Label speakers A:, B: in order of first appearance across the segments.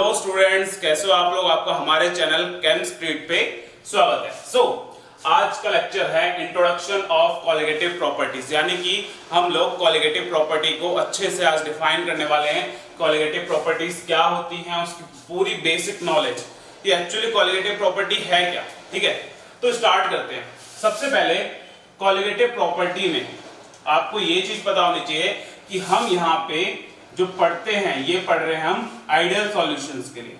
A: Hello students, कैसे हो आप लोग। आपका हमारे चैनल केम स्ट्रीट पे स्वागत है। आज का लेक्चर है इंट्रोडक्शन ऑफ कॉलिगेटिव प्रॉपर्टीज, यानी कि हम लोग कॉलिगेटिव प्रॉपर्टी को अच्छे से आज डिफाइन करने वाले हैं। कॉलिगेटिव प्रॉपर्टीज क्या होती हैं, उसकी पूरी बेसिक नॉलेज, ये एक्चुअली कॉलिगेटिव प्रॉपर्टी है क्या। ठीक है, तो स्टार्ट करते हैं। सबसे पहले कॉलिगेटिव प्रॉपर्टी में आपको ये चीज पता होनी चाहिए कि हम यहाँ पे जो पढ़ते हैं, ये पढ़ रहे हैं हम आइडियल सॉल्यूशंस के लिए,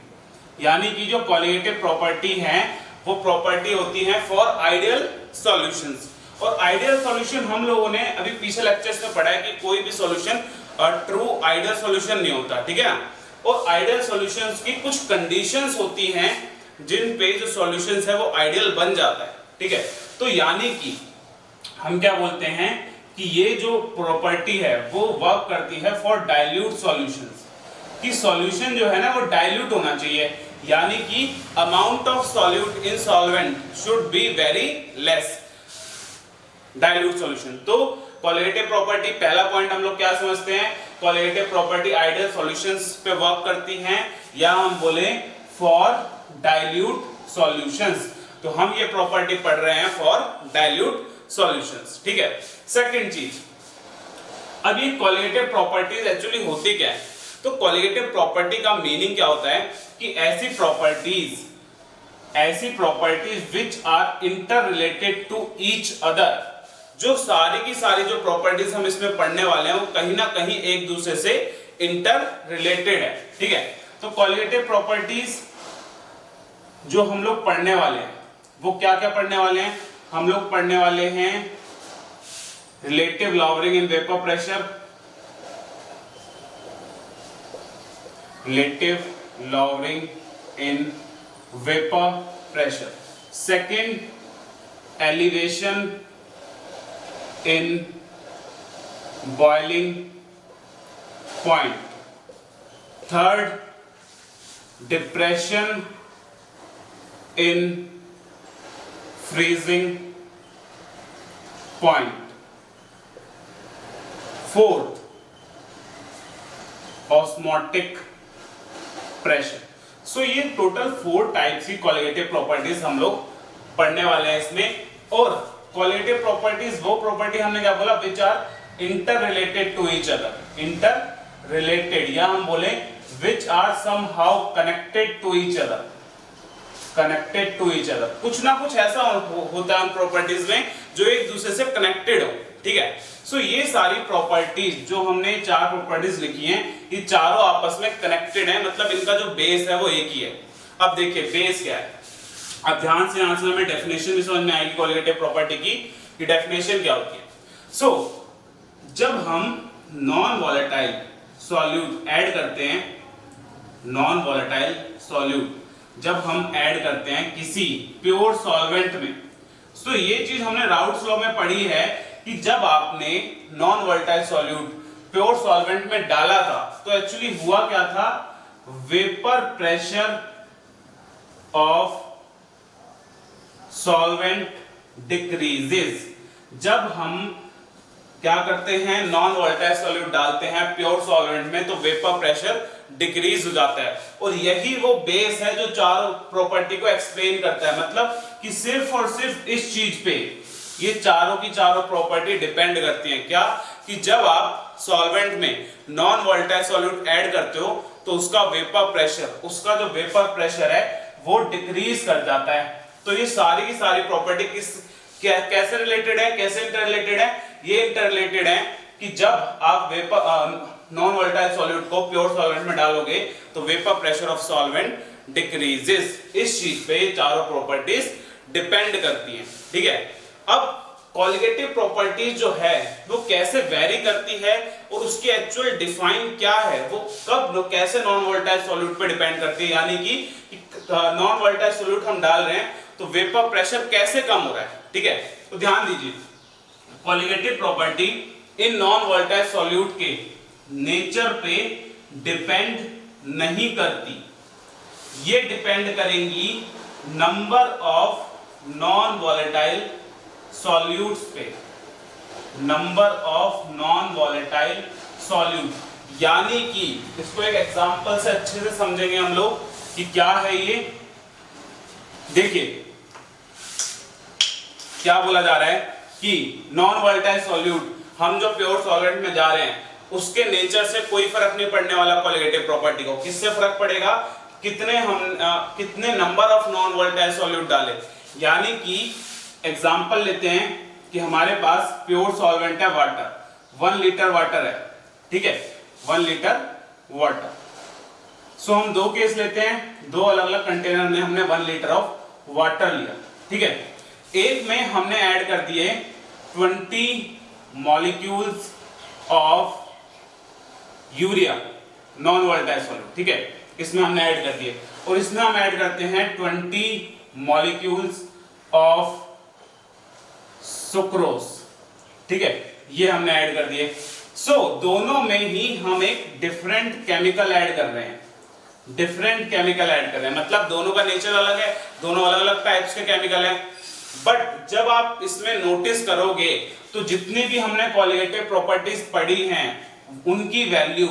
A: यानी कि जो कॉलिगेटिव प्रॉपर्टी है वो प्रॉपर्टी होती है फॉर आइडियल सॉल्यूशंस। और आइडियल सॉल्यूशन हम लोगों ने अभी पिछले लेक्चर्स में पढ़ा है कि कोई भी सॉल्यूशन ट्रू आइडियल सॉल्यूशन नहीं होता। ठीक है ना। और आइडियल सॉल्यूशंस की कुछ कंडीशंस होती हैं जिन पे जो सॉल्यूशंस है वो आइडियल बन जाता है। ठीक है, तो यानी कि हम क्या बोलते हैं कि ये जो प्रॉपर्टी है वो वर्क करती है फॉर डाइल्यूट सॉल्यूशंस, कि सॉल्यूशन जो है ना वो डाइल्यूट होना चाहिए, यानी कि amount of solute in solvent should be very less dilute solution. तो कॉलिगेटिव प्रॉपर्टी, पहला पॉइंट हम लोग क्या समझते हैं, कॉलिगेटिव प्रॉपर्टी आइडियल सॉल्यूशंस पे वर्क करती हैं, या हम बोले फॉर डाइल्यूट सॉल्यूशंस। तो हम ये प्रॉपर्टी पढ़ रहे हैं फॉर डाइल्यूट सॉल्यूशंस। ठीक है, सेकंड चीज, अब ये कॉलिगेटिव प्रॉपर्टीज एक्चुअली होती क्या है। तो कॉलिगेटिव प्रॉपर्टी का मीनिंग क्या होता है कि ऐसी properties which are interrelated to each other, जो सारी की सारी जो प्रॉपर्टीज हम इसमें पढ़ने वाले हैं वो कहीं ना कहीं एक दूसरे से इंटर रिलेटेड है। ठीक है, तो कॉलिगेटिव प्रॉपर्टीज जो हम लोग पढ़ने वाले हैं वो क्या क्या पढ़ने वाले हैं। हम लोग पढ़ने वाले हैं relative lowering in vapour pressure, relative lowering in vapor pressure, second elevation in boiling point, third depression in freezing point, fourth osmotic pressure. So ये टोटल 4 टाइप्स की कॉलिगेटिव प्रॉपर्टीज हम लोग पढ़ने वाले हैं इसमें। और कॉलिगेटिव प्रॉपर्टीज वो प्रॉपर्टी हमने क्या बोला, which are interrelated to each other, interrelated, या हम बोले which are somehow connected to each other, connected to each other. कुछ ना कुछ ऐसा होता है उन प्रॉपर्टीज में जो एक दूसरे से कनेक्टेड हो। ठीक है, सो ये सारी प्रॉपर्टीज जो हमने 4 प्रॉपर्टीज लिखी हैं, ये चारों आपस में कनेक्टेड हैं, मतलब इनका जो बेस है वो एक ही है। अब देखिए बेस क्या है, अब ध्यान से हमें डेफिनेशन भी समझ में आएगी कॉलिगेटिव प्रॉपर्टी की, कि डेफिनेशन क्या होती है। सो जब हम नॉन वॉलेटाइल सॉल्यूट ऐड करते हैं, नॉन वॉलेटाइल सॉल्यूट जब हम ऐड करते हैं किसी प्योर सॉल्वेंट में, तो ये चीज हमने राउट्स लॉ में पढ़ी है कि जब आपने non volatile solute pure solvent में डाला था तो एक्चुअली हुआ क्या था, vapour pressure of solvent decreases. जब हम क्या करते हैं, नॉन वोलेटाइल सॉल्यूट डालते हैं प्योर सॉल्वेंट में, तो वेपर प्रेशर डिक्रीज हो जाता है। और यही वो बेस है जो चारों प्रॉपर्टी को एक्सप्लेन करता है, मतलब कि सिर्फ और सिर्फ इस चीज पे ये चारों की चारों प्रॉपर्टी डिपेंड करती हैं। क्या, कि जब आप सॉल्वेंट में नॉन वोलेटाइल सॉल्यूट ऐड करते हो तो उसका वेपर प्रेशर, उसका जो वेपर प्रेशर है वो डिक्रीज कर जाता है। तो ये सारी की सारी प्रॉपर्टी कैसे रिलेटेड है, कैसे इंटर रिलेटेड है, ये इंटर रिलेटेड है कि जब आप वेपर नॉन वोलेटाइल सॉल्यूट को प्योर सॉल्वेंट में डालोगे तो vapour pressure of solvent decreases. इस चीज पे ये चारों प्रॉपर्टीज डिपेंड करती हैं। ठीक है, अब कॉलिगेटिव प्रॉपर्टीज जो है वो कैसे वेरी करती है और उसकी एक्चुअल डिफाइन क्या है, वो कब कैसे नॉन वोलेटाइल सॉल्यूट पे डिपेंड करती है, यानी कि नॉन वोलेटाइल सॉल्यूट हम डाल रहे हैं तो वेपर प्रेशर कैसे कम हो रहा है। ठीक है, तो ध्यान दीजिए, colligative property in non volatile solute के नेचर पे डिपेंड नहीं करती, ये डिपेंड करेंगी number of non volatile solutes पे, number of non volatile solute, यानी कि इसको एक एग्जांपल से अच्छे से समझेंगे हम लोग कि क्या है ये। देखिए क्या बोला जा रहा है कि नॉन वोलेटाइल सॉल्यूट, हम जो प्योर सॉल्वेंट में जा रहे हैं उसके नेचर से कोई फर्क नहीं पड़ने वाला कोलिगेटिव प्रॉपर्टी को। किससे फर्क पड़ेगा, कितने number of non volatile solute डाले। यानी कि एग्जांपल लेते हैं कि हमारे पास प्योर सॉल्वेंट है वाटर, 1 लीटर वाटर है, ठीक है, 1 लीटर वाटर। सो हम दो केस लेते हैं, दो अलग अलग कंटेनर में हमने 1 लीटर ऑफ वाटर लिया, ठीक है। एक में हमने ऐड कर दिए 20 molecules of urea non volatile solute, ठीक है, इसमें हमने ऐड कर दिए। और इसमें हम ऐड करते हैं 20 मॉलिक्यूल्स ऑफ सुक्रोज, ठीक है, ये हमने ऐड कर दिए। सो दोनों में ही हम एक डिफरेंट केमिकल ऐड कर रहे हैं, डिफरेंट केमिकल ऐड कर रहे हैं, मतलब दोनों का नेचर अलग है, दोनों अलग अलग टाइप्स के केमिकल हैं। बट जब आप इसमें नोटिस करोगे तो जितनी भी हमने कोलिगेटिव प्रॉपर्टीज पढ़ी हैं उनकी वैल्यू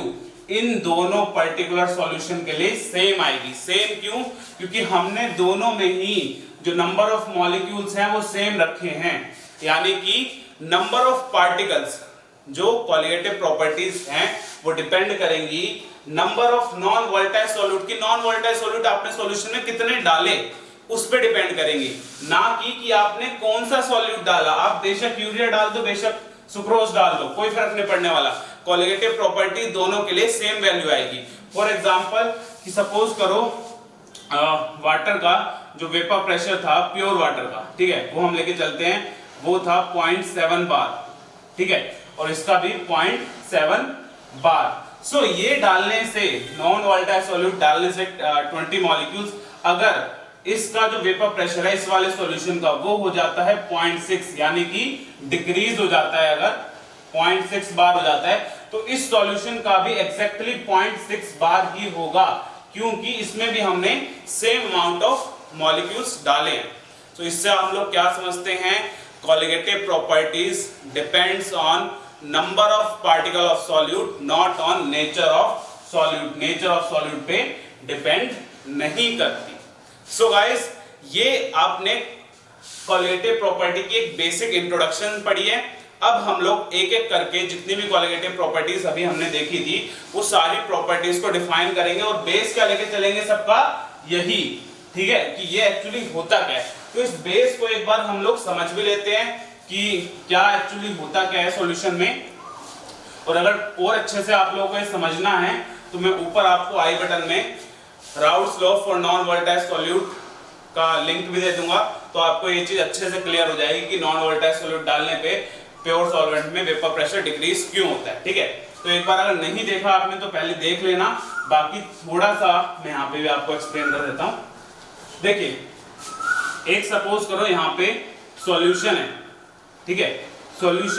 A: इन दोनों पर्टिकुलर सॉल्यूशन के लिए सेम आएगी। सेम क्यों? क्योंकि हमने दोनों में ही जो नंबर ऑफ मॉलिक्यूल्स हैं वो सेम रखे हैं, यानी कि नंबर ऑफ पार्टिकल्स जो कोलिगेटिव प्रॉपर्टीज हैं वो डिपेंड करेंगी number of non volatile solute की। नॉन वोलेटाइल सॉल्यूट आपने सॉल्यूशन में कितने डाले उस पे डिपेंड करेंगी, ना कि आपने कौन सा सॉल्यूट डाला। आप बेशक यूरिया डाल दो, बेशक सुक्रोज डाल दो, कोई फर्क नहीं पड़ने वाला। कोलिगेटिव प्रॉपर्टी दोनों के लिए सेम वैल्यू आएगी। फॉर एग्जांपल कि सपोज करो वाटर का जो वेपर प्रेशर था प्योर वाटर का, ठीक है, वो हम लेके चलते हैं, वो था 0.7 बार, ठीक है, और इसका भी 0.7 बार। सो ये डालने से, नॉन वोलेटाइल सॉल्यूट डालने से 20 मॉलिक्यूल्स, अगर इसका जो वेपर प्रेशर है इस वाले सॉल्यूशन का वो हो जाता है 0.6, यानी कि डिक्रीज हो जाता है, अगर 0.6 बार हो जाता है तो इस सॉल्यूशन का भी एग्जैक्टली 0.6 बार ही होगा, क्योंकि इसमें भी हमने सेम अमाउंट ऑफ मॉलिक्यूल्स डाले हैं। तो इससे हम लोग क्या समझते हैं, colligative properties depends on number of particle of solute, not on nature of solute. Nature of solute पे डिपेंड नहीं करती। सो गाइस, ये आपने कोलिगेटिव प्रॉपर्टी की एक बेसिक इंट्रोडक्शन पढ़ी है। अब हम लोग एक एक करके जितनी भी कोलिगेटिव प्रॉपर्टीज अभी हमने देखी थी वो सारी प्रॉपर्टीज को डिफाइन करेंगे, और बेस क्या लेके चलेंगे सबका, यही, ठीक है, कि ये एक्चुअली होता क्या है। तो इस बेस को एक बार हम लोग समझ भी लेते हैं कि क्या एक्चुअली होता क्या है सॉल्यूशन में। और अगर और अच्छे से आप लोगों को ये समझना है तो मैं ऊपर आपको आई बटन में routes law for non volatile solute का लिंक भी दे दूंगा, तो आपको ये चीज अच्छे से क्लियर हो जाएगी कि नॉन वोलेटाइल सॉल्यूट डालने पे प्योर सॉल्वेंट में वेपर प्रेशर डिक्रीज क्यों होता है, ठीक है। तो एक बार अगर नहीं देखा आपने तो पहले देख लेना, बाकी थोड़ा सा मैं यहाँ पे भी आपको एक्सप्लेन कर देता हूँ। देखिए, एक सपोज करो यहाँ पे सॉल्यूशन है, ठीक है, सॉल्वेंट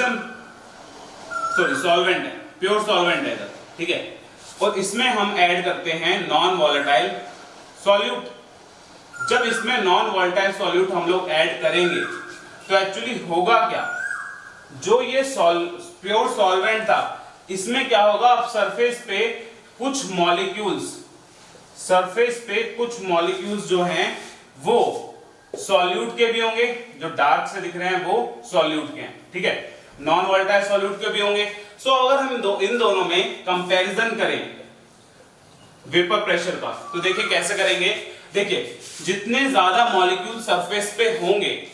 A: है, प्योर सॉल्वेंट है, ठीक है, और इसमें हम ऐड करते हैं नॉन वोलेटाइल सॉल्यूट। जब इसमें नॉन वोलेटाइल सॉल्यूट हम लोग ऐड करेंगे तो एक्चुअली होगा क्या, जो ये प्योर सॉल्वेंट था इसमें क्या होगा, अब सरफेस पे कुछ मॉलिक्यूल्स जो हैं वो सॉल्यूट के भी होंगे, जो डार्क से दिख रहे हैं वो सॉल्यूट के हैं, ठीक है, नॉन वोलेटाइल सॉल्यूट के भी होंगे। सो अगर हम इन दोनों में कंपैरिजन करें वेपर प्रेशर का, तो देखिए कैसे करेंगे। देखिए, जितने ज्यादा मॉलिक्यूल सरफेस पे होंगे,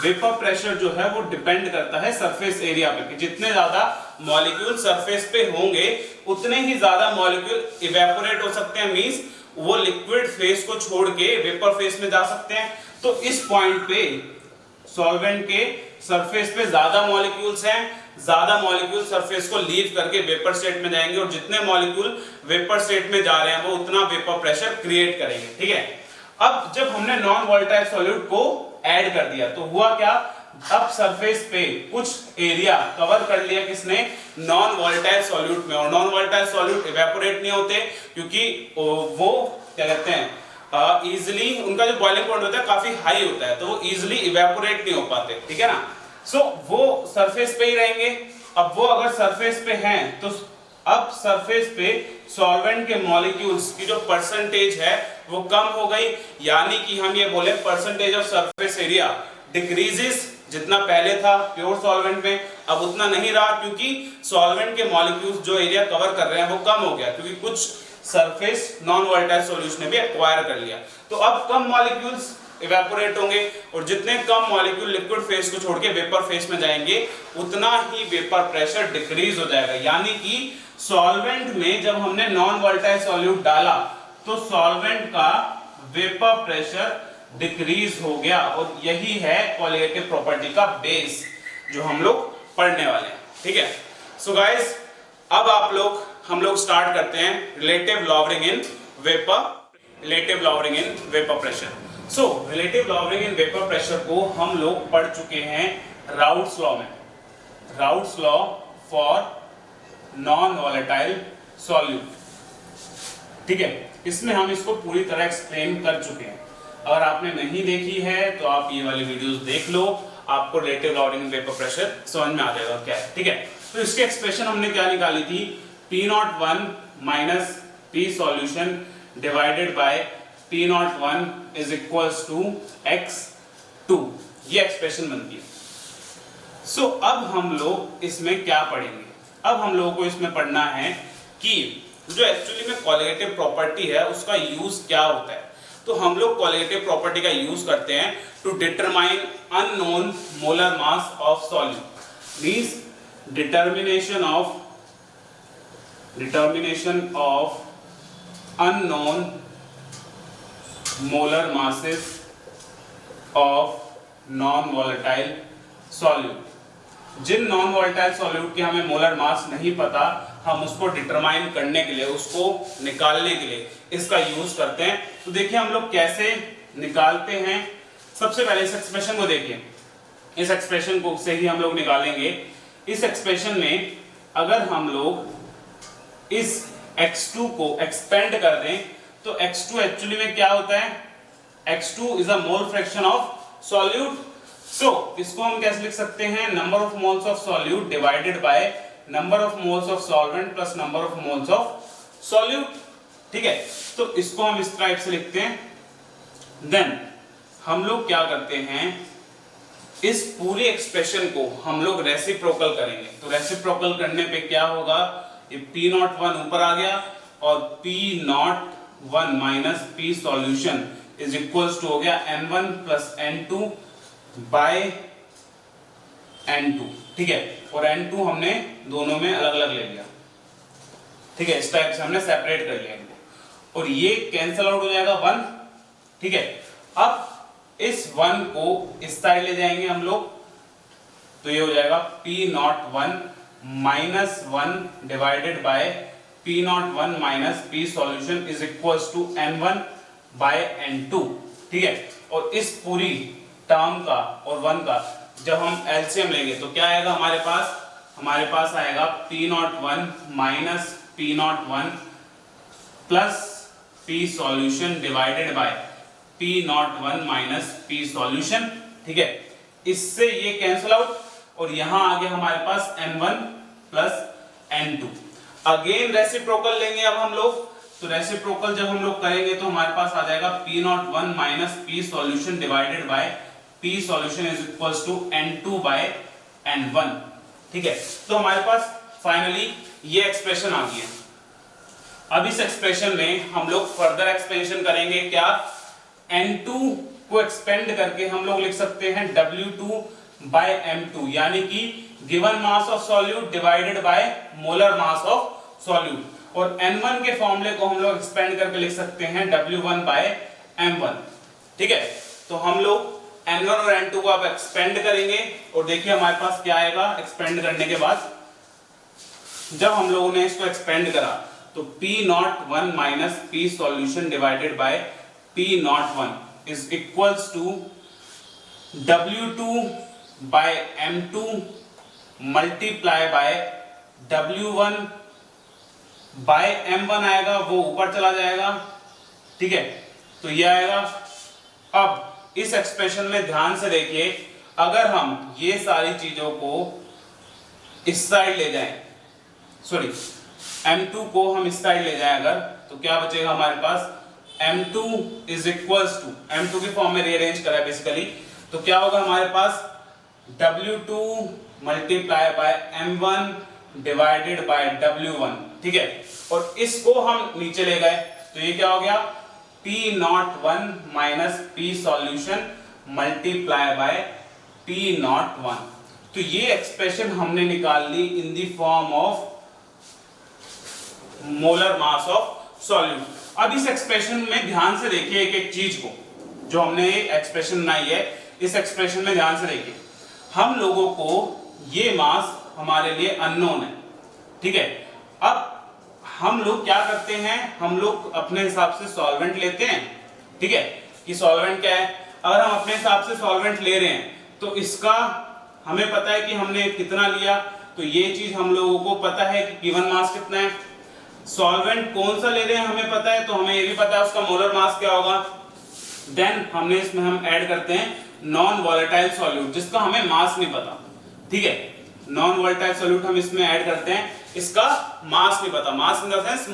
A: वेपर प्रेशर जो है वो डिपेंड करता है सरफेस एरिया पे, जितने ज्यादा मॉलिक्यूल सरफेस पे होंगे उतने ही ज्यादा मॉलिक्यूल इवेपोरेट हो सकते हैं, मींस वो लिक्विड फेस को छोड़ के वेपर फेस में जा सकते हैं। तो इस पॉइंट पे सॉल्वेंट के सरफेस पे ज्यादा मॉलिक्यूल्स हैं, ज्यादा मॉलिक्यूल सरफेस को लीव करके वेपर स्टेट में जाएंगे, और जितने मॉलिक्यूल वेपर स्टेट में जा रहे हैं वो उतना वेपर प्रेशर क्रिएट करेंगे, ठीक है। अब जब हमने नॉन वोलेटाइल सॉल्यूट को ऐड कर दिया तो हुआ क्या, अब सरफेस पे कुछ एरिया कवर कर लिया किसने, नॉन वोलेटाइल सॉल्यूट में। और नॉन वोलेटाइल सॉल्यूट इवेपोरेट नहीं होते क्योंकि वो क्या कहते हैं, इजिली उनका जो बॉइलिंग पॉइंट होता है काफी हाई होता है, तो वो इजिली इवेपोरेट नहीं हो पाते, ठीक है ना। सो वो सरफेस पे ही रहेंगे। अब वो अगर सरफेस पे हैं तो अब सरफेस पे सॉल्वेंट के मॉलिक्यूल्स की जो परसेंटेज है वो कम हो गई, यानी कि हम ये बोले percentage of surface area decreases. जितना पहले था प्योर सॉल्वेंट में अब उतना नहीं रहा, क्योंकि सॉल्वेंट के मॉलिक्यूल्स जो एरिया कवर कर रहे हैं वो कम हो गया, क्योंकि कुछ सरफेस नॉन वोलेटाइल सॉल्यूशन ने भी एक्वायर कर लिया। तो अब कम मॉलिक्यूल्स इवेपोरेट होंगे और जितने कम मॉलिक्यूल लिक्विड फेज को छोड़ के वेपर फेज में जाएंगे उतना ही वेपर प्रेशर डिक्रीज हो जाएगा। यानी कि सॉल्वेंट में जब हमने नॉन वोलेटाइल सॉल्यूट डाला तो सॉल्वेंट का वेपर प्रेशर डिक्रीज हो गया, और यही है कोलिगेटिव प्रॉपर्टी का बेस जो हम लोग पढ़ने वाले हैं। ठीक है, सो गाइस अब हम लोग स्टार्ट करते हैं relative lowering in vapour pressure. So relative lowering in vapour pressure को हम लोग पढ़ चुके हैं राउट्स लॉ में, routes law for non volatile solute. ठीक है, इसमें हम इसको पूरी तरह एक्सप्लेन कर चुके हैं। अगर आपने नहीं देखी है तो आप ये वाली वीडियोस देख लो, आपको relative lowering in vapour pressure समझ में आ जाएगा क्या है। ठीक है, तो इसकी एक्सप्रेशन हमने क्या निकाली थी, P01 minus P solution divided by P01 is equals to x2, ये एक्सप्रेशन बनती है। सो अब हम लोग इसमें क्या पढ़ेंगे, अब हम लोगों को इसमें पढ़ना है कि जो एक्चुअली में कोलिगेटिव प्रॉपर्टी है उसका यूज क्या होता है। तो हम लोग कोलिगेटिव प्रॉपर्टी का यूज करते हैं to determine unknown molar mass of solute, means determination of unknown molar masses of non volatile solute. जिन नॉन वोलेटाइल सॉल्यूट के हमें मोलर मास नहीं पता, हम उसको डिटरमाइन करने के लिए, उसको निकालने के लिए इसका यूज करते हैं। तो देखिए हम लोग कैसे निकालते हैं। सबसे पहले इस एक्सप्रेशन को देखिए, इस एक्सप्रेशन को से ही हम लोग निकालेंगे। इस एक्सप्रेशन में अगर हम लोग इस x2 को एक्सपेंड कर दें तो x2 एक्चुअली में क्या होता है, x2 is a mole fraction of solute. So इसको हम कैसे लिख सकते हैं, number of moles of solute divided by number of moles of solvent plus number of moles of solute. ठीक है, तो इसको हम इस टाइप से लिखते हैं। देन हम लोग क्या करते हैं, इस पूरी एक्सप्रेशन को हम लोग रेसिप्रोकल करेंगे। तो रेसिप्रोकल करने पे क्या होगा, ये P01 ऊपर आ गया और P01 minus P solution is equals to हो गया N1 plus N2 bye N2। ठीक है, और N2 हमने दोनों में अलग अलग ले लिया। ठीक है, इस टाइप से हमने सेपरेट कर लिया इनको, और ये कैंसिल आउट हो जाएगा 1। ठीक है, अब इस 1 को इस साइड ले जाएंगे हम लोग, तो ये हो जाएगा P01 minus 1 divided by P01 minus P solution is equals to N1 by N2। ठीक है, और इस पूरी टर्म का और 1 का जब हम एलसीएम लेंगे तो क्या आएगा हमारे पास आएगा P01 minus P01 plus P solution divided by P01 minus P solution. ठीक है, इससे ये कैंसिल आउट और यहां आ गया हमारे पास N1 plus N2। Again reciprocal लेंगे अब हम लोग, तो रेसिप्रोकल जब हम लोग करेंगे तो हमारे पास आ जाएगा P01 minus P solution divided by P solution is equals to N2 by N1। ठीक है, तो हमारे पास फाइनली ये एक्सप्रेशन आ गई है। अब इस एक्सप्रेशन में हम लोग फर्दर एक्सपेंशन करेंगे, क्या, N2 को एक्सपेंड करके हम लोग लिख सकते हैं W2 बाय M2, यानी कि given mass of solute divided by molar mass of solute, और N1 के फॉर्मूले को हम लोग एक्सपेंड करके लिख सकते हैं W1 बाय M1। ठीक है, तो हम लोग N1 और N2 को आप एक्सपेंड करेंगे और देखिए हमारे पास क्या आएगा एक्सपेंड करने के बाद। जब हम लोगों ने इसको एक्सपेंड करा तो P01 minus P solution divided by P01 is equals to W2 by M2 multiply by W1 by M1 आएगा, वो ऊपर चला जाएगा। ठीक है, तो ये आएगा। अब इस एक्सप्रेशन में ध्यान से देखिए, अगर हम ये सारी चीजों को इस साइड ले जाएं, सॉरी M2 को हम इस साइड ले जाएं अगर, तो क्या बचेगा हमारे पास, M2 is equals to, M2 की फॉर्म में रीअरेंज करा है बेसिकली, तो क्या होगा हमारे पास W2 multiply by M1 divided by W1, ठीक है। और इसको हम नीचे ले गए तो ये क्या हो गया, P01 minus P solution multiply by P01। तो ये एक्सप्रेशन हमने निकाल ली in the form of molar mass of solute. अब इस एक्सप्रेशन में ध्यान से देखिए एक एक चीज को, जो हमने एक्सप्रेशन बनाई है, इस एक्सप्रेशन में ध्यान से देखिए। हम लोगों को ये मास हमारे लिए अननोन है, ठीक है। अब हम लोग क्या करते हैं, हम लोग अपने हिसाब से सॉल्वेंट लेते हैं, ठीक है, कि सॉल्वेंट क्या है। अगर हम अपने हिसाब से सॉल्वेंट ले रहे हैं तो इसका हमें पता है कि हमने कितना लिया, तो ये चीज हम लोगों को पता है कि गिवन मास कितना है। सॉल्वेंट कौन सा ले रहे हैं हमें पता है, तो हमें ये भी पता है उसका मोलर मास क्या होगा। देन हमने इसमें हम ऐड करते हैं नॉन वोलेटाइल सॉल्यूट, जिसका हमें मास नहीं पता, ठीक है। नॉन वोलेटाइल सॉल्यूट हम इसमें ऐड करते हैं, इसका मास नहीं पता, mass in the sense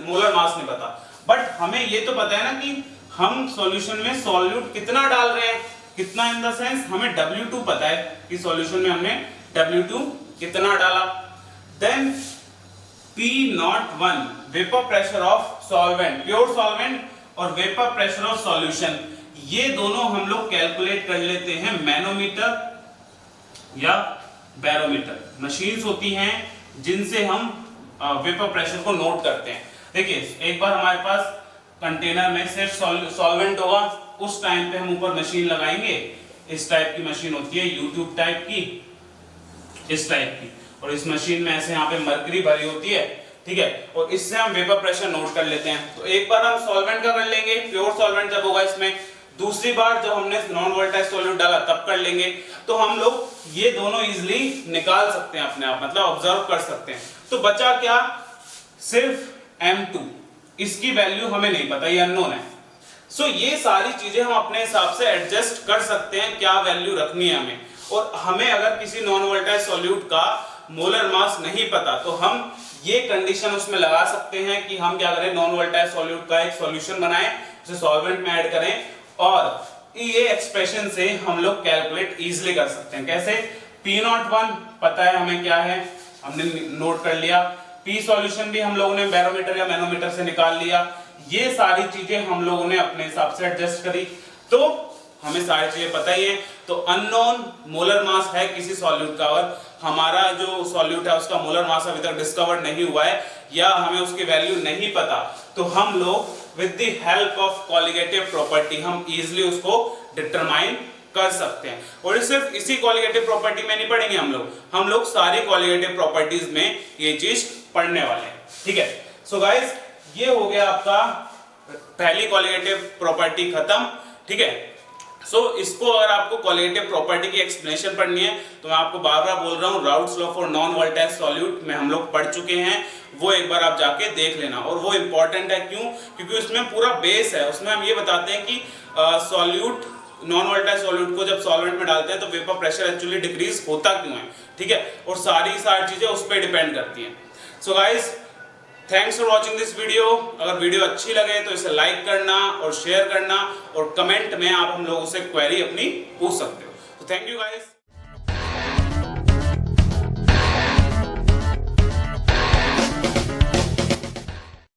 A: molar mass नहीं पता। बट हमें ये तो पता है ना कि हम सॉल्यूशन में सॉल्यूट कितना डाल रहे हैं, कितना इन द सेंस हमें W2 पता है कि सॉल्यूशन में हमने W2 कितना डाला। Then P01 vapour pressure of solvent, pure solvent और वेपर प्रेशर ऑफ सॉल्यूशन, ये दोनों हम लोग कैलकुलेट कर लेते हैं मैनोमीटर या बैरोमीटर। मशीन्स होती हैं जिनसे हम वेपर प्रेशर को नोट करते हैं। देखिए एक बार हमारे पास कंटेनर में सिर्फ सॉल्वेंट होगा, उस टाइम पे हम ऊपर मशीन लगाएंगे, इस टाइप की मशीन होती है, यूट्यूब टाइप की, इस टाइप की, और इस मशीन में ऐसे यहाँ पे मरकरी भरी होती है, ठीक है, और इससे हम वेपर प्रेशर नोट कर लेते हैं। तो एक बार हम सॉल्वेंट का कर लेंगे, प्योर सॉल्वेंट जब होगा इसमें, दूसरी बार जब हमने नॉन वोलेटाइल सॉल्यूट डाला तब कर लेंगे। तो हम लोग ये दोनों इजीली निकाल सकते हैं अपने आप, मतलब ऑब्जर्व कर सकते हैं। तो बचा क्या, सिर्फ M2, इसकी वैल्यू हमें नहीं पता, ये अननोन है। सो ये सारी चीजें हम अपने हिसाब से एडजस्ट कर सकते हैं, क्या वैल्यू रखनी है हमें। और हमें अगर किसी नॉन वोलेटाइल सॉल्यूट का मोलर मास नहीं पता तो हम ये कंडीशन उसमें लगा सकते हैं कि हम क्या करें, नॉन वोलेटाइल सॉल्यूट का एक सॉल्यूशन बनाएं, उसे सॉल्वेंट में ऐड करें, और ये एक्सप्रेशन से हम लोग कैलकुलेट इजीली कर सकते हैं। कैसे, P01 पता है हमें क्या है, हमने नोट कर लिया। P सॉल्यूशन भी हम लोगों ने बैरोमीटर या मैनोमीटर से निकाल लिया। ये सारी चीजें हम लोगों ने अपने हिसाब से एडजस्ट करी, तो हमें सारी चीजें पता ही है। तो अननोन मोलर मास है किसी सॉल्यूट का, और हमारा जो सॉल्यूट है उसका मोलर मास अभी तक डिस्कवर नहीं हुआ है या हमें उसकी वैल्यू नहीं पता, तो हम लोग with the help of colligative property हम इजीली उसको डिटरमाइन कर सकते हैं। और सिर्फ इसी कॉलिगेटिव प्रॉपर्टी में नहीं पढ़ेंगे हम लोग सारी कॉलिगेटिव प्रॉपर्टीज में ये चीज पढ़ने वाले हैं, ठीक है। सो गाइस, ये हो गया आपका पहली कॉलिगेटिव प्रॉपर्टी खत्म, ठीक है। सो इसको अगर आपको कॉलिगेटिव प्रॉपर्टी की एक्सप्लेनेशन पढ़नी है तो मैं आपको बार बार बोल रहा हूँ, routes law for non volatile solute में हम लोग पढ़ चुके हैं, वो एक बार आप जाके देख लेना। और वो इंपॉर्टेंट है, क्यों, क्योंकि उसमें पूरा बेस है। उसमें हम ये बताते हैं कि सॉल्यूट, नॉन वोलेटाइल सॉल्यूट को जब सॉल्वेंट में डालते हैं तो वेपर प्रेशर एक्चुअली डिक्रीज होता क्यों है, ठीक है, और सारी चीजें उस पर डिपेंड करती हैं। So guys, thanks for watching this video. अगर वीडियो अच्छी लगे तो इसे लाइक करना और शेयर करना, और कमेंट में आप हम लोगों से क्वेरी अपनी पूछ सकते हो। तो थैंक यू गाइस।